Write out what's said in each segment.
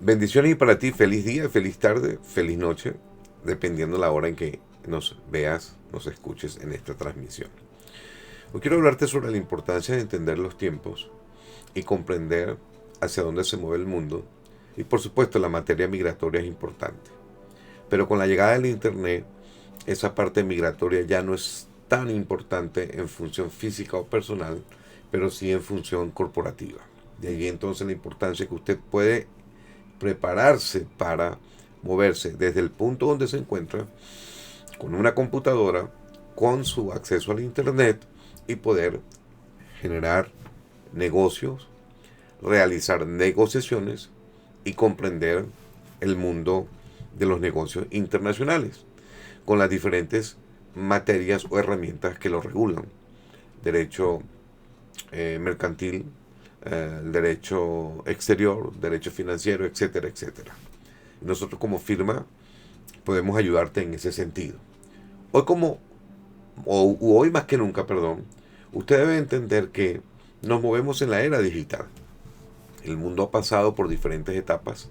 Bendiciones y para ti, feliz día, feliz tarde, feliz noche, dependiendo la hora en que nos veas, nos escuches en esta transmisión. Hoy quiero hablarte sobre la importancia de entender los tiempos y comprender hacia dónde se mueve el mundo. Y por supuesto, la materia migratoria es importante. Pero con la llegada del Internet, esa parte migratoria ya no es tan importante en función física o personal, pero sí en función corporativa. De ahí entonces la importancia que usted puede prepararse para moverse desde el punto donde se encuentra con una computadora, con su acceso al Internet y poder generar negocios, realizar negociaciones y comprender el mundo de los negocios internacionales con las diferentes materias o herramientas que lo regulan. Derecho mercantil, derecho exterior, derecho financiero, etcétera, etcétera. Nosotros como firma podemos ayudarte en ese sentido. Hoy hoy más que nunca, perdón, usted debe entender que nos movemos en la era digital. El mundo ha pasado por diferentes etapas.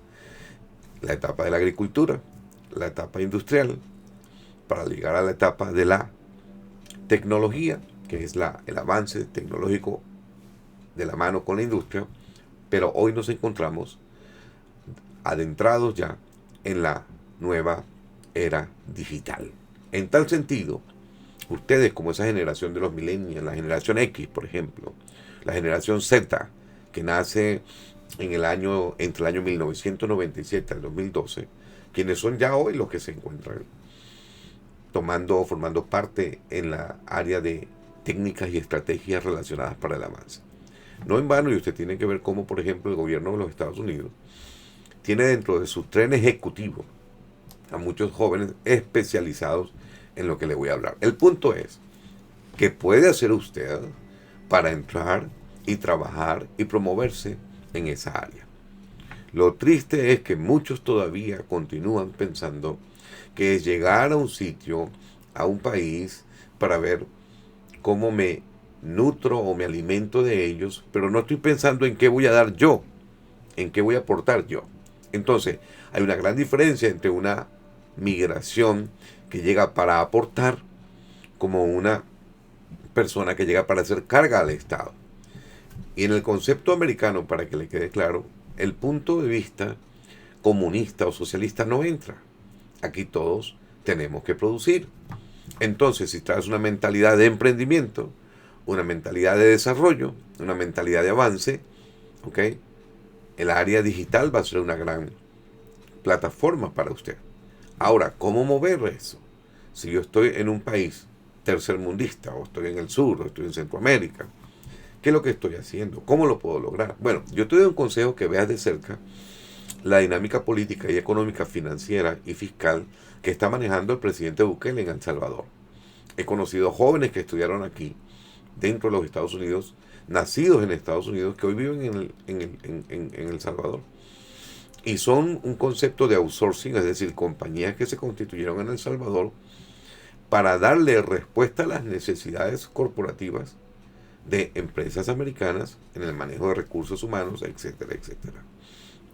La etapa de la agricultura, la etapa industrial, para llegar a la etapa de la tecnología, que es el avance tecnológico de la mano con la industria, pero hoy nos encontramos adentrados ya en la nueva era digital. En tal sentido, ustedes como esa generación de los millennials, la generación X, por ejemplo, la generación Z, que nace entre el año 1997 al 2012, quienes son ya hoy los que se encuentran formando parte en la área de técnicas y estrategias relacionadas para el avance. No en vano, y usted tiene que ver cómo, por ejemplo, el gobierno de los Estados Unidos tiene dentro de su tren ejecutivo a muchos jóvenes especializados en lo que le voy a hablar. El punto es, ¿qué puede hacer usted para entrar y trabajar y promoverse en esa área? Lo triste es que muchos todavía continúan pensando que es llegar a un sitio, a un país, para ver cómo me nutro o me alimento de ellos, pero no estoy pensando en qué voy a dar yo, en qué voy a aportar yo. Entonces, hay una gran diferencia entre una migración que llega para aportar como una persona que llega para hacer carga al Estado. Y en el concepto americano, para que le quede claro, el punto de vista comunista o socialista no entra. Aquí todos tenemos que producir. Entonces, si traes una mentalidad de emprendimiento, una mentalidad de desarrollo, una mentalidad de avance, ¿ok? El área digital va a ser una gran plataforma para usted. Ahora, ¿cómo mover eso? Si yo estoy en un país tercermundista, o estoy en el sur, o estoy en Centroamérica, ¿qué es lo que estoy haciendo? ¿Cómo lo puedo lograr? Bueno, yo te doy un consejo que veas de cerca la dinámica política y económica, financiera y fiscal que está manejando el presidente Bukele en El Salvador. He conocido jóvenes que estudiaron aquí, dentro de los Estados Unidos, nacidos en Estados Unidos, que hoy viven en El Salvador. Y son un concepto de outsourcing, es decir, compañías que se constituyeron en El Salvador para darle respuesta a las necesidades corporativas de empresas americanas en el manejo de recursos humanos, etcétera, etcétera.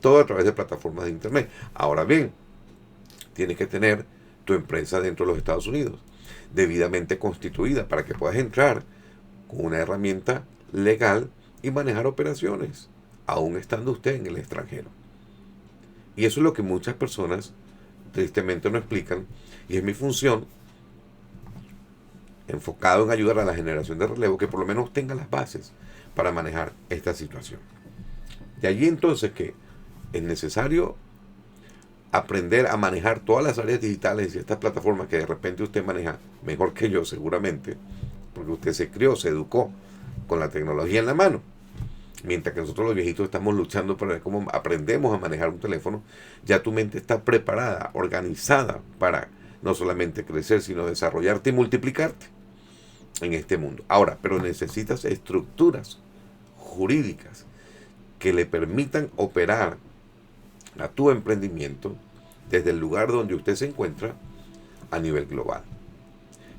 Todo a través de plataformas de Internet. Ahora bien, tienes que tener tu empresa dentro de los Estados Unidos, debidamente constituida, para que puedas entrar con una herramienta legal y manejar operaciones, aún estando usted en el extranjero. Y eso es lo que muchas personas tristemente no explican, y es mi función, enfocado en ayudar a la generación de relevo, que por lo menos tenga las bases para manejar esta situación. De allí entonces que es necesario aprender a manejar todas las áreas digitales y estas plataformas que de repente usted maneja mejor que yo seguramente, porque usted se crió, se educó con la tecnología en la mano. Mientras que nosotros los viejitos estamos luchando para ver cómo aprendemos a manejar un teléfono, ya tu mente está preparada, organizada para no solamente crecer, sino desarrollarte y multiplicarte en este mundo. Ahora, pero necesitas estructuras jurídicas que le permitan operar a tu emprendimiento desde el lugar donde usted se encuentra a nivel global.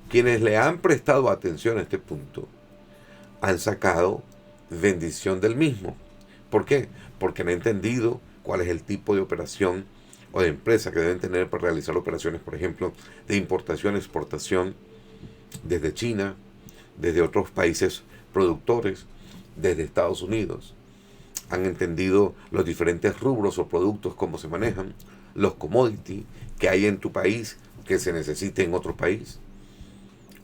Quienes le han prestado atención a este punto han sacado bendición del mismo. ¿Por qué? Porque han entendido cuál es el tipo de operación o de empresa que deben tener para realizar operaciones, por ejemplo, de importación, exportación desde China, desde otros países productores, desde Estados Unidos. Han entendido los diferentes rubros o productos, cómo se manejan, los commodities que hay en tu país que se necesite en otro país.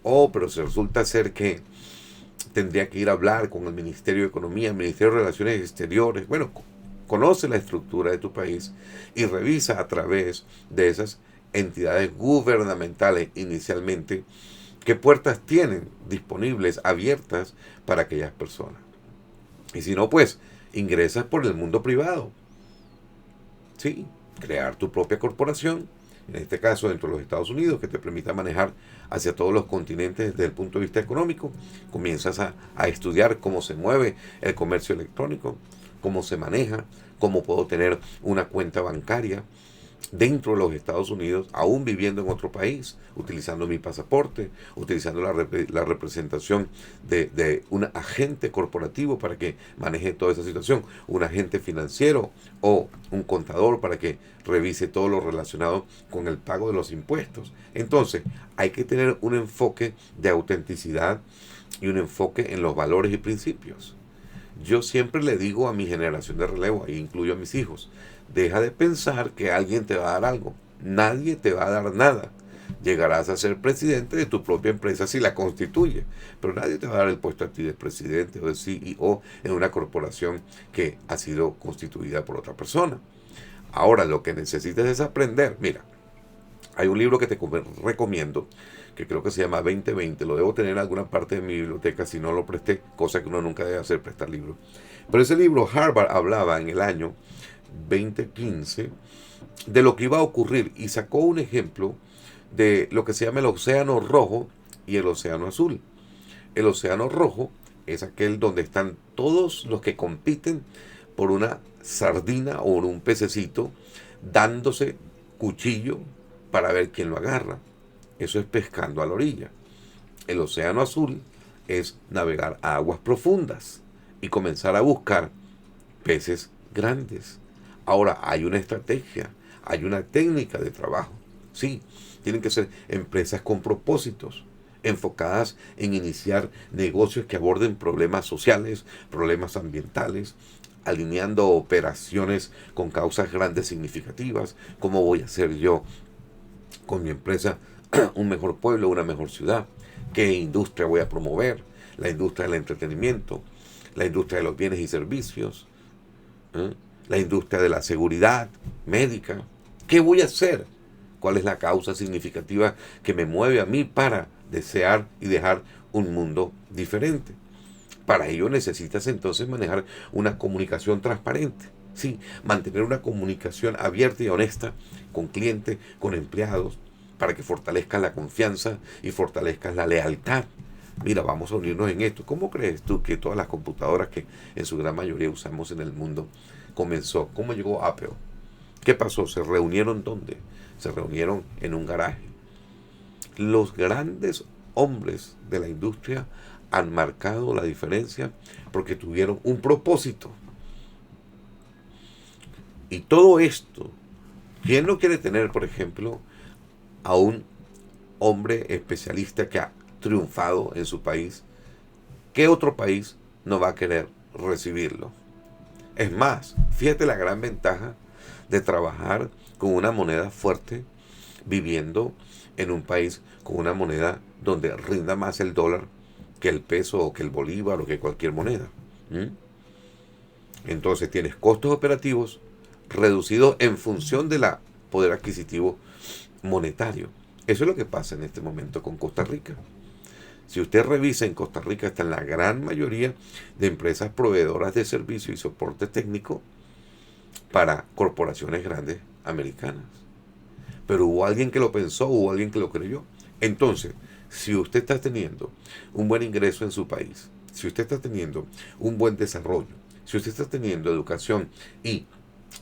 Pero si resulta ser que tendría que ir a hablar con el Ministerio de Economía, el Ministerio de Relaciones Exteriores. Bueno, conoce la estructura de tu país y revisa a través de esas entidades gubernamentales inicialmente qué puertas tienen disponibles, abiertas para aquellas personas. Y si no, pues ingresas por el mundo privado. Sí, crear tu propia corporación, en este caso dentro de los Estados Unidos, que te permita manejar hacia todos los continentes desde el punto de vista económico. Comienzas a estudiar cómo se mueve el comercio electrónico, cómo se maneja, cómo puedo tener una cuenta bancaria dentro de los Estados Unidos, aún viviendo en otro país, utilizando mi pasaporte, utilizando la representación de un agente corporativo para que maneje toda esa situación, un agente financiero o un contador para que revise todo lo relacionado con el pago de los impuestos. Entonces, hay que tener un enfoque de autenticidad y un enfoque en los valores y principios. Yo siempre le digo a mi generación de relevo, ahí incluyo a mis hijos, deja de pensar que alguien te va a dar algo. Nadie te va a dar nada. Llegarás a ser presidente de tu propia empresa si la constituye, pero nadie te va a dar el puesto a ti de presidente o de CEO en una corporación que ha sido constituida por otra persona. Ahora, lo que necesitas es aprender. Mira, hay un libro que te recomiendo, que creo que se llama 2020. Lo debo tener en alguna parte de mi biblioteca si no lo presté, cosa que uno nunca debe hacer, prestar libros. Pero ese libro, Harvard hablaba en el año 2015 de lo que iba a ocurrir y sacó un ejemplo de lo que se llama el océano rojo y el océano azul. El océano rojo es aquel donde están todos los que compiten por una sardina o un pececito dándose cuchillo para ver quién lo agarra. Eso es pescando a la orilla. El océano azul es navegar a aguas profundas y comenzar a buscar peces grandes. Ahora, hay una estrategia, hay una técnica de trabajo. Sí, tienen que ser empresas con propósitos, enfocadas en iniciar negocios que aborden problemas sociales, problemas ambientales, alineando operaciones con causas grandes significativas. ¿Cómo voy a hacer yo con mi empresa un mejor pueblo, una mejor ciudad? ¿Qué industria voy a promover? La industria del entretenimiento, la industria de los bienes y servicios, la industria de la seguridad médica. ¿Qué voy a hacer? ¿Cuál es la causa significativa que me mueve a mí para desear y dejar un mundo diferente? Para ello necesitas entonces manejar una comunicación transparente. Sí, mantener una comunicación abierta y honesta con clientes, con empleados, para que fortalezcas la confianza y fortalezcas la lealtad. Mira, vamos a unirnos en esto. ¿Cómo crees tú que todas las computadoras que en su gran mayoría usamos en el mundo comenzó? ¿Cómo llegó Apple? ¿Qué pasó? ¿Se reunieron dónde? Se reunieron en un garaje. Los grandes hombres de la industria han marcado la diferencia porque tuvieron un propósito. Y todo esto, ¿quién no quiere tener, por ejemplo, a un hombre especialista que ha triunfado en su país? ¿Qué otro país no va a querer recibirlo? Es más, fíjate la gran ventaja de trabajar con una moneda fuerte, viviendo en un país con una moneda donde rinda más el dólar que el peso o que el bolívar o que cualquier moneda. Entonces tienes costos operativos reducidos en función del poder adquisitivo monetario. Eso es lo que pasa en este momento con Costa Rica. Si usted revisa, en Costa Rica están la gran mayoría de empresas proveedoras de servicio y soporte técnico para corporaciones grandes americanas. Pero hubo alguien que lo pensó, hubo alguien que lo creyó. Entonces, si usted está teniendo un buen ingreso en su país, si usted está teniendo un buen desarrollo, si usted está teniendo educación y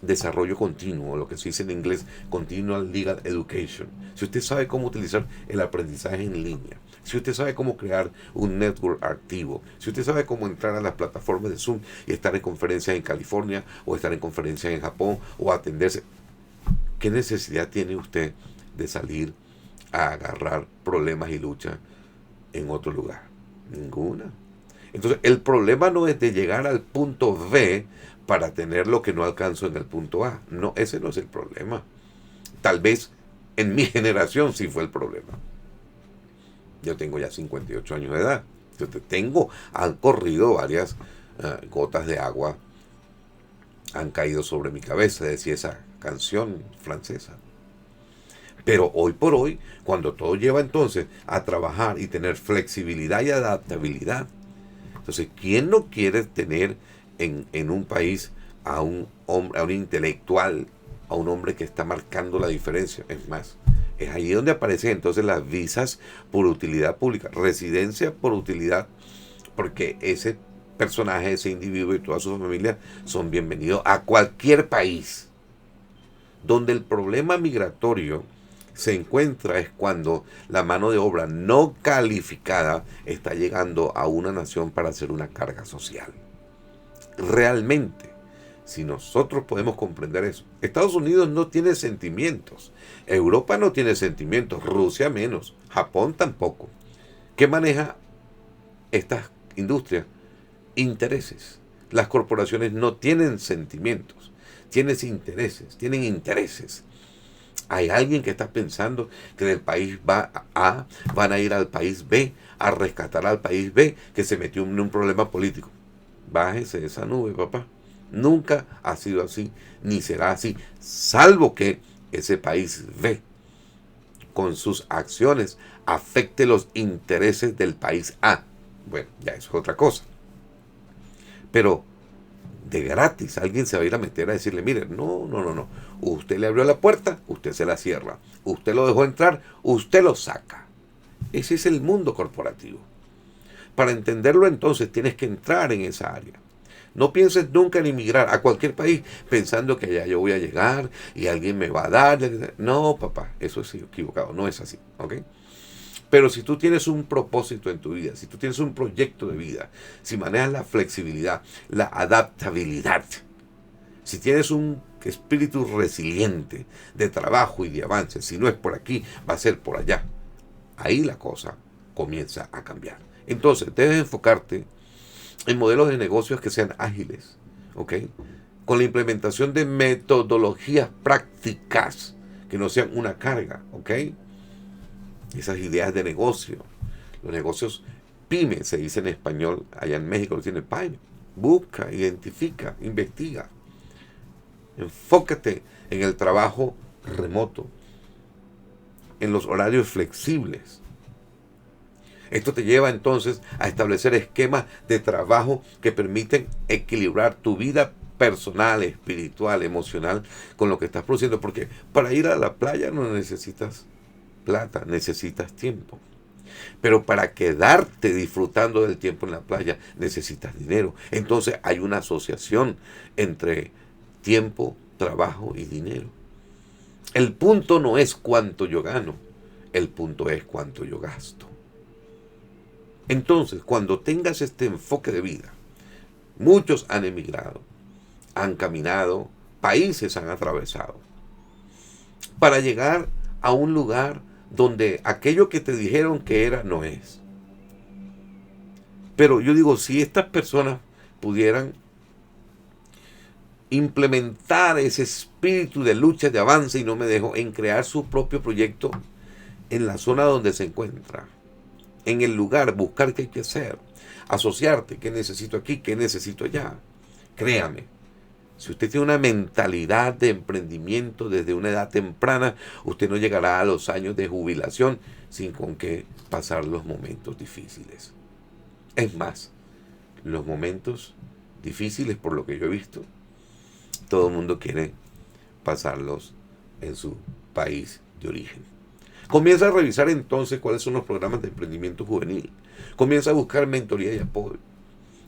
desarrollo continuo, lo que se dice en inglés Continual Legal Education, si usted sabe cómo utilizar el aprendizaje en línea, si usted sabe cómo crear un network activo, si usted sabe cómo entrar a las plataformas de Zoom y estar en conferencias en California o estar en conferencias en Japón o atenderse, ¿qué necesidad tiene usted de salir a agarrar problemas y luchas en otro lugar? Ninguna. Entonces, el problema no es de llegar al punto B para tener lo que no alcanzo en el punto A. No, ese no es el problema. Tal vez en mi generación sí fue el problema. Yo tengo ya 58 años de edad. Han corrido varias gotas de agua, han caído sobre mi cabeza, decía esa canción francesa. Pero hoy por hoy, cuando todo lleva entonces a trabajar y tener flexibilidad y adaptabilidad, entonces, ¿quién no quiere tener en un país a un hombre, a un intelectual, a un hombre que está marcando la diferencia? Es más, es ahí donde aparecen entonces las visas por utilidad pública, residencia por utilidad, porque ese personaje, ese individuo y toda su familia son bienvenidos a cualquier país. Donde el problema migratorio se encuentra es cuando la mano de obra no calificada está llegando a una nación para hacer una carga social. Realmente, si nosotros podemos comprender eso, Estados Unidos no tiene sentimientos, Europa no tiene sentimientos, Rusia menos, Japón tampoco. ¿Qué maneja estas industrias? Intereses. Las corporaciones no tienen sentimientos, tienen intereses. Hay alguien que está pensando que del país A van a ir al país B a rescatar al país B que se metió en un problema político. Bájese de esa nube, papá. Nunca ha sido así, ni será así, salvo que ese país B, con sus acciones, afecte los intereses del país A. Bueno, ya eso es otra cosa. Pero de gratis alguien se va a ir a meter a decirle, mire, no. Usted le abrió la puerta, usted se la cierra. Usted lo dejó entrar, usted lo saca. Ese es el mundo corporativo. Para entenderlo entonces tienes que entrar en esa área. No pienses nunca en emigrar a cualquier país pensando que allá yo voy a llegar y alguien me va a dar. No, papá, eso es equivocado, no es así, ¿ok? Pero si tú tienes un propósito en tu vida, si tú tienes un proyecto de vida, si manejas la flexibilidad, la adaptabilidad, si tienes un espíritu resiliente de trabajo y de avance, si no es por aquí, va a ser por allá. Ahí la cosa comienza a cambiar. Entonces, debes enfocarte en modelos de negocios que sean ágiles, ¿ok? Con la implementación de metodologías prácticas que no sean una carga, ¿ok? Esas ideas de negocio, los negocios pyme, se dice en español, allá en México lo tiene pyme. Busca, identifica, investiga. Enfócate en el trabajo remoto, en los horarios flexibles. Esto te lleva entonces a establecer esquemas de trabajo que permiten equilibrar tu vida personal, espiritual, emocional con lo que estás produciendo. Porque para ir a la playa no necesitas plata, necesitas tiempo. Pero para quedarte disfrutando del tiempo en la playa necesitas dinero. Entonces hay una asociación entre tiempo, trabajo y dinero. El punto no es cuánto yo gano, el punto es cuánto yo gasto. Entonces, cuando tengas este enfoque de vida, muchos han emigrado, han caminado, países han atravesado, para llegar a un lugar donde aquello que te dijeron que era, no es. Pero yo digo, si estas personas pudieran implementar ese espíritu de lucha, de avance, y no me dejo, en crear su propio proyecto en la zona donde se encuentra, en el lugar, buscar qué hay que hacer, asociarte, qué necesito aquí, qué necesito allá. Créame, si usted tiene una mentalidad de emprendimiento desde una edad temprana, usted no llegará a los años de jubilación sin con qué pasar los momentos difíciles. Es más, los momentos difíciles, por lo que yo he visto, todo el mundo quiere pasarlos en su país de origen. Comienza a revisar entonces cuáles son los programas de emprendimiento juvenil. Comienza a buscar mentoría y apoyo.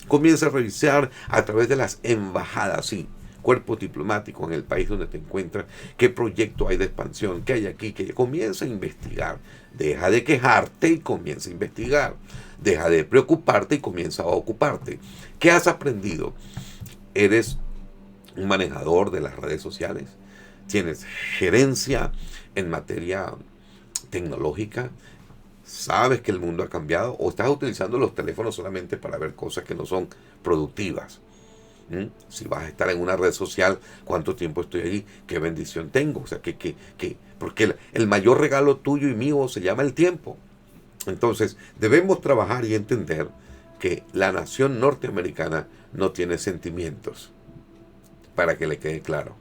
Comienza a revisar a través de las embajadas, sí, cuerpos diplomáticos en el país donde te encuentras, qué proyecto hay de expansión, qué hay aquí, que comienza a investigar. Deja de quejarte y comienza a investigar. Deja de preocuparte y comienza a ocuparte. ¿Qué has aprendido? ¿Eres un manejador de las redes sociales? ¿Tienes gerencia en materia tecnológica? ¿Sabes que el mundo ha cambiado? ¿O estás utilizando los teléfonos solamente para ver cosas que no son productivas? Si vas a estar en una red social, ¿cuánto tiempo estoy allí? ¿Qué bendición tengo? O sea, porque el mayor regalo tuyo y mío se llama el tiempo. Entonces, debemos trabajar y entender que la nación norteamericana no tiene sentimientos, para que le quede claro.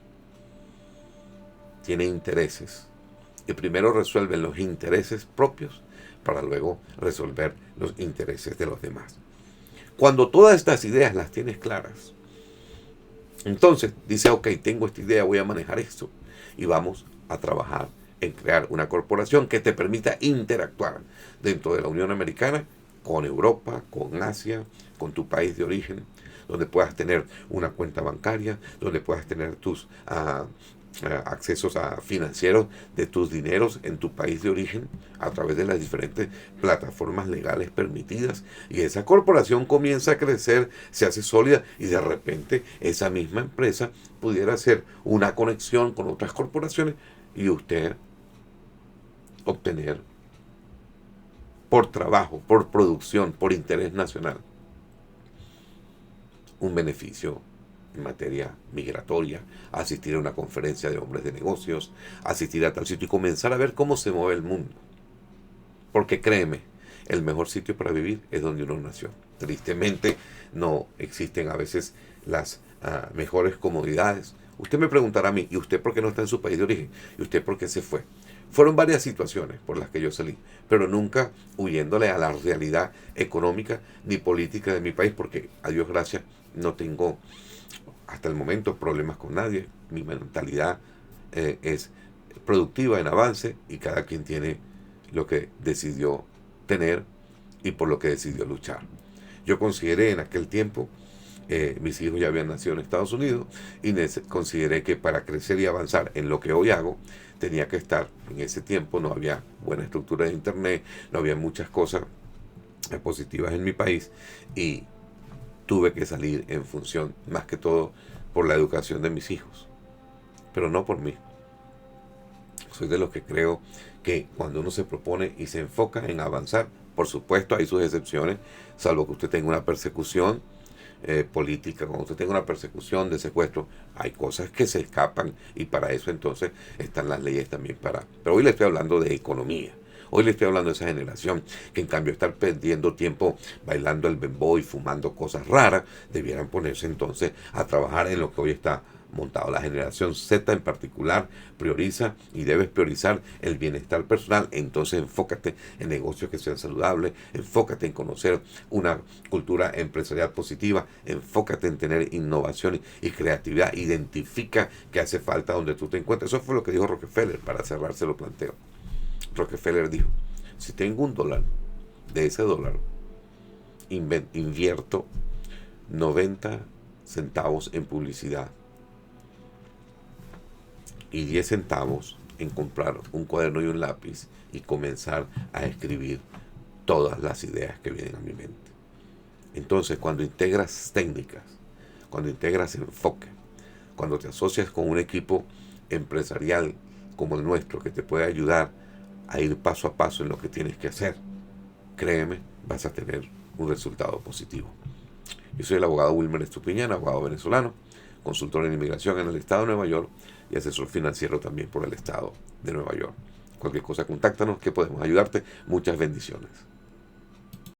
Tiene intereses. Y primero resuelven los intereses propios para luego resolver los intereses de los demás. Cuando todas estas ideas las tienes claras, entonces dice, ok, tengo esta idea, voy a manejar esto y vamos a trabajar en crear una corporación que te permita interactuar dentro de la Unión Americana con Europa, con Asia, con tu país de origen, donde puedas tener una cuenta bancaria, donde puedas tener tus accesos a financieros de tus dineros en tu país de origen a través de las diferentes plataformas legales permitidas, y esa corporación comienza a crecer, se hace sólida y de repente esa misma empresa pudiera hacer una conexión con otras corporaciones y usted obtener por trabajo, por producción, por interés nacional un beneficio en materia migratoria, asistir a una conferencia de hombres de negocios, asistir a tal sitio y comenzar a ver cómo se mueve el mundo. Porque créeme, el mejor sitio para vivir es donde uno nació. Tristemente no existen a veces las mejores comodidades. Usted me preguntará a mí, ¿y usted por qué no está en su país de origen? ¿Y usted por qué se fue? Fueron varias situaciones por las que yo salí, pero nunca huyéndole a la realidad económica ni política de mi país, porque a Dios gracias no tengo hasta el momento problemas con nadie. Mi mentalidad es productiva, en avance, y cada quien tiene lo que decidió tener y por lo que decidió luchar. Yo consideré en aquel tiempo, mis hijos ya habían nacido en Estados Unidos, y consideré que para crecer y avanzar en lo que hoy hago, tenía que estar, en ese tiempo no había buena estructura de internet, no había muchas cosas positivas en mi país, y tuve que salir en función, más que todo, por la educación de mis hijos, pero no por mí. Soy de los que creo que cuando uno se propone y se enfoca en avanzar, por supuesto hay sus excepciones, salvo que usted tenga una persecución política, cuando usted tenga una persecución de secuestro, hay cosas que se escapan, y para eso entonces están las leyes también para... Pero hoy le estoy hablando de economía. Hoy le estoy hablando de esa generación que, en cambio de estar perdiendo tiempo bailando el bembo y fumando cosas raras, debieran ponerse entonces a trabajar en lo que hoy está montado. La generación Z en particular prioriza y debes priorizar el bienestar personal. Entonces enfócate en negocios que sean saludables, enfócate en conocer una cultura empresarial positiva, enfócate en tener innovación y creatividad. Identifica qué hace falta donde tú te encuentres. Eso fue lo que dijo Rockefeller. Para cerrar se lo planteo. Rockefeller dijo, si tengo $1, de ese dólar invierto 90 centavos en publicidad y 10 centavos en comprar un cuaderno y un lápiz y comenzar a escribir todas las ideas que vienen a mi mente. Entonces, cuando integras técnicas, cuando integras enfoque, cuando te asocias con un equipo empresarial como el nuestro que te puede ayudar a ir paso a paso en lo que tienes que hacer, créeme, vas a tener un resultado positivo. Yo soy el abogado Wilmer Estupiñán, abogado venezolano, consultor en inmigración en el estado de Nueva York y asesor financiero también por el estado de Nueva York. Cualquier cosa, contáctanos, que podemos ayudarte. Muchas bendiciones.